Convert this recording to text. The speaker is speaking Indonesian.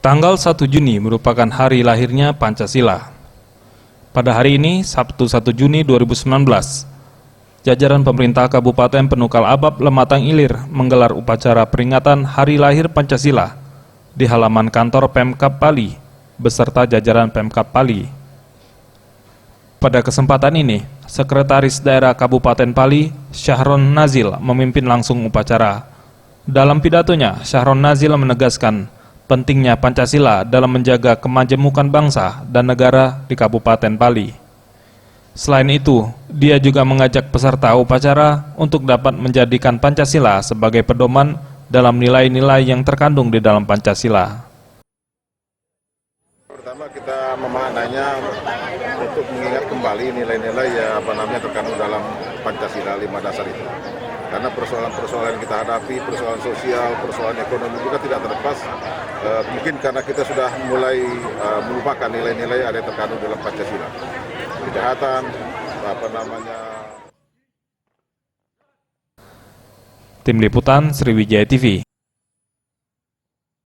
Tanggal 1 Juni merupakan hari lahirnya Pancasila. Pada hari ini, Sabtu 1 Juni 2019, jajaran pemerintah Kabupaten Penukal Abab Lematang Ilir menggelar upacara peringatan Hari Lahir Pancasila di halaman kantor Pemkab Pali beserta jajaran Pemkab Pali. Pada kesempatan ini, Sekretaris Daerah Kabupaten Pali, Syahron Nazil, memimpin langsung upacara. Dalam pidatonya, Syahron Nazil menegaskan pentingnya Pancasila dalam menjaga kemajemukan bangsa dan negara di Kabupaten Pali. Selain itu, dia juga mengajak peserta upacara untuk dapat menjadikan Pancasila sebagai pedoman dalam nilai-nilai yang terkandung di dalam Pancasila. Pertama kita memaknainya untuk mengingat kembali nilai-nilai yang terkandung dalam Pancasila 5 dasar itu. Karena persoalan-persoalan yang kita hadapi, persoalan sosial, persoalan ekonomi juga tidak terlepas. Mungkin karena kita sudah mulai melupakan nilai-nilai yang ada terkandung dalam Pancasila. Kejahatan, Tim Liputan Sriwijaya TV.